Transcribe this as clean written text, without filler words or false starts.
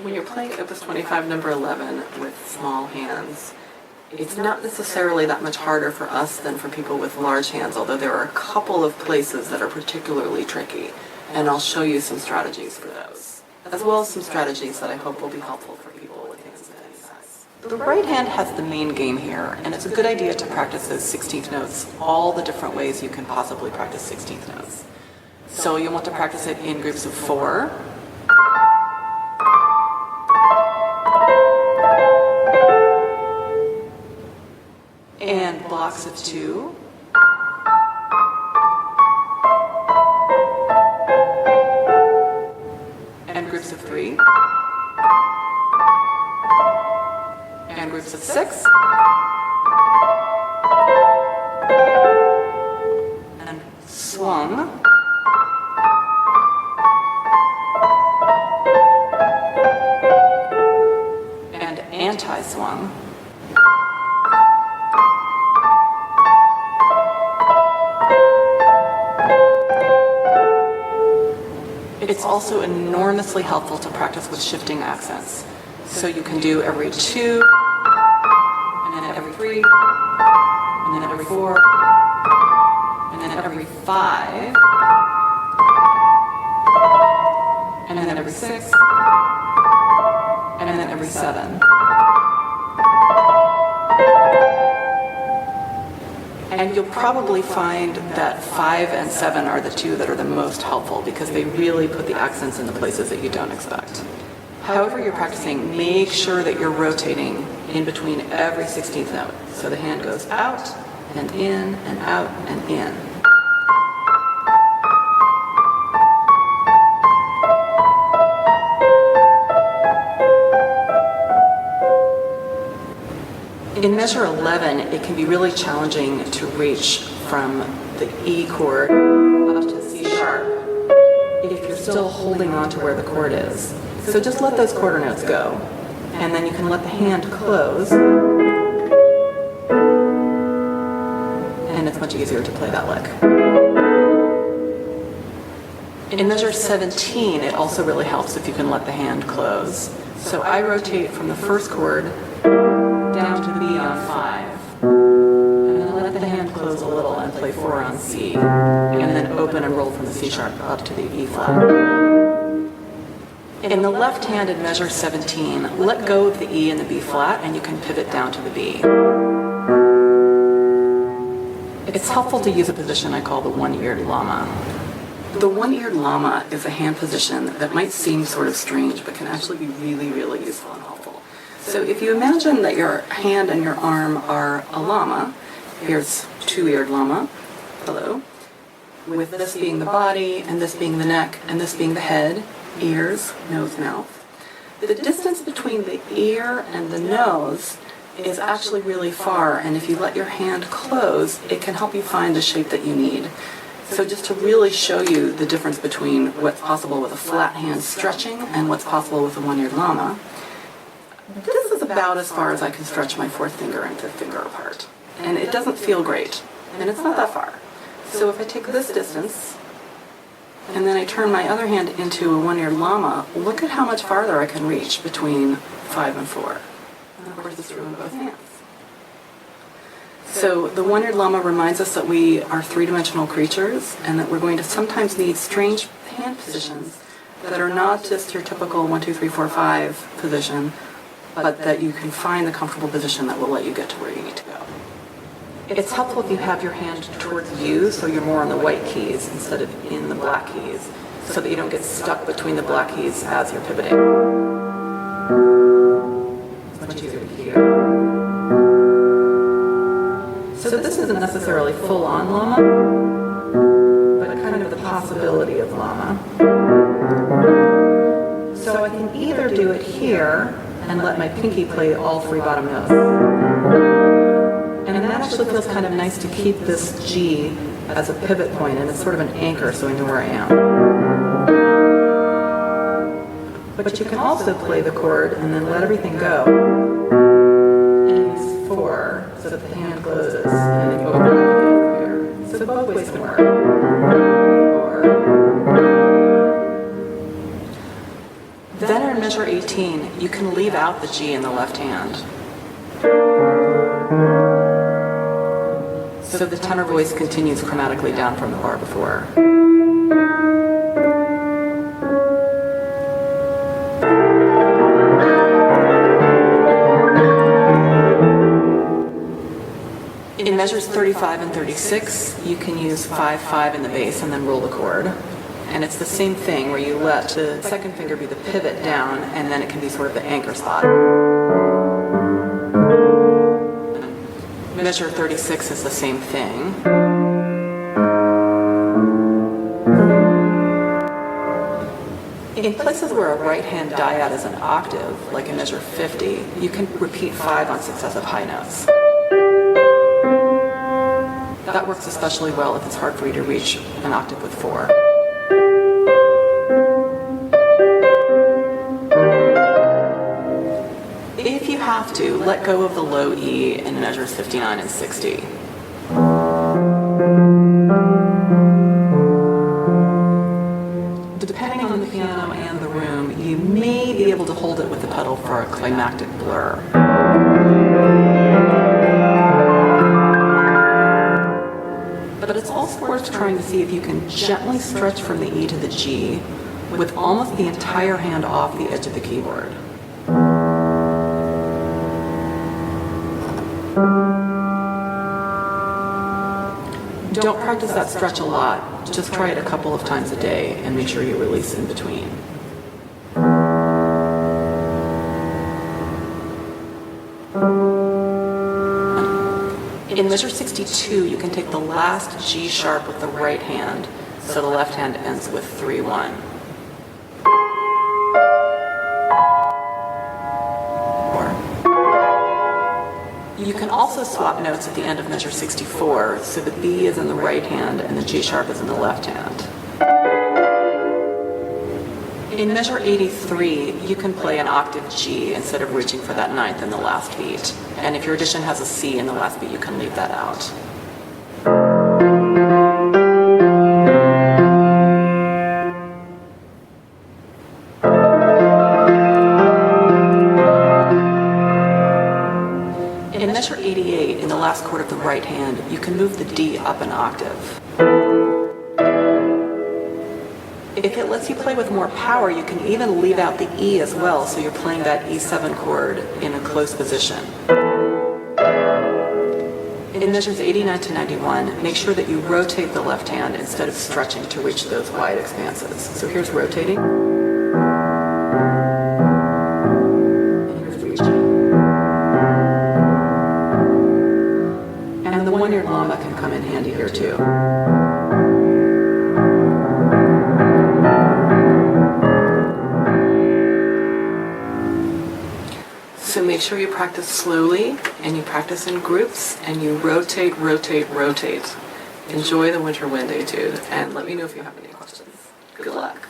When you're playing Opus 25 number 11 with small hands, it's not necessarily that much harder for us than for people with large hands, although there are a couple of places that are particularly tricky, and I'll show you some strategies for those, as well as some strategies that I hope will be helpful for people with hands of any size. The right hand has the main game here, and it's a good idea to practice those 16th notes all the different ways you can possibly practice 16th notes. So you'll want to practice it in groups of 4, and blocks of 2, and groups of 3, and groups of 6, and swung, and anti-swung, It's also enormously helpful to practice with shifting accents. So you can do every 2, and then every 3, and then every 4, and then every 5, and then every 6, and then every 7. And you'll probably find that 5 and 7 are the two that are the most helpful because they really put the accents in the places that you don't expect. However you're practicing, make sure that you're rotating in between every 16th note. So the hand goes out and in and out and in. In measure 11, it can be really challenging to reach from the E chord up to C sharp if you're still holding on to where the chord is. So just let those quarter notes go, and then you can let the hand close, and it's much easier to play that lick. In measure 17, it also really helps if you can let the hand close. So I rotate from the first chord down to the B on 5, and then let the hand close a little and play 4 on C, and then open and roll from the C sharp up to the E flat. In the left hand in measure 17, let go of the E and the B flat, and you can pivot down to the B. It's helpful to use a position I call the one-eared llama. The one-eared llama is a hand position that might seem sort of strange, but can actually be really, really useful and helpful. So if you imagine that your hand and your arm are a llama, here's two-eared llama, hello, with this being the body, and this being the neck, and this being the head, ears, nose, mouth. The distance between the ear and the nose is actually really far, and if you let your hand close, it can help you find the shape that you need. So just to really show you the difference between what's possible with a flat hand stretching and what's possible with a one-eared llama, this is about as far as I can stretch my fourth finger and fifth finger apart. And it doesn't feel great, and it's not that far. So if I take this distance, and then I turn my other hand into a one-eared llama, look at how much farther I can reach between 5 and 4. And of course it's true in both hands. So the one-eared llama reminds us that we are three-dimensional creatures, and that we're going to sometimes need strange hand positions that are not just your typical 1, 2, 3, 4, 5 position, but that you can find the comfortable position that will let you get to where you need to go. It's helpful if you have your hand towards you, so you're more on the white keys instead of in the black keys, so that you don't get stuck between the black keys as you're pivoting. It's much easier to hear. So this isn't necessarily full-on llama, but kind of the possibility of llama. So I can either do it here and let my pinky play all 3 bottom notes. And that actually feels kind of nice to keep this G as a pivot point, and it's sort of an anchor so I know where I am. But you can also play the chord and then let everything go. And use 4 so that the hand closes, and then you open it here. So both ways can work. Then in measure 18, you can leave out the G in the left hand. So the tenor voice continues chromatically down from the bar before. In measures 35 and 36, you can use 5-5 in the bass and then roll the chord. And it's the same thing where you let the second finger be the pivot down, and then it can be sort of the anchor spot. Measure 36 is the same thing. In places where a right hand dyad is an octave, like in measure 50, you can repeat 5 on successive high notes. That works especially well if it's hard for you to reach an octave with 4. If you have to, let go of the low E in measures 59 and 60. Depending on the piano and the room, you may be able to hold it with the pedal for a climactic blur. But it's also worth trying to see if you can gently stretch from the E to the G with almost the entire hand off the edge of the keyboard. Don't practice that stretch a lot. Just try it a couple of times a day and make sure you release in between. In measure 62, you can take the last G sharp with the right hand, so the left hand ends with 3-1. You can also swap notes at the end of measure 64, so the B is in the right hand and the G sharp is in the left hand. In measure 83, you can play an octave G instead of reaching for that ninth in the last beat. And if your addition has a C in the last beat, you can leave that out. In measure 88, in the last chord of the right hand, you can move the D up an octave. If it lets you play with more power, you can even leave out the E as well, so you're playing that E7 chord in a close position. In measures 89 to 91, make sure that you rotate the left hand instead of stretching to reach those wide expanses. So here's rotating. And here's reaching. And the one-eared llama can come in handy here too. So make sure you practice slowly, and you practice in groups, and you rotate, rotate, rotate. Enjoy the winter wind etude, and let me know if you have any questions. Good luck.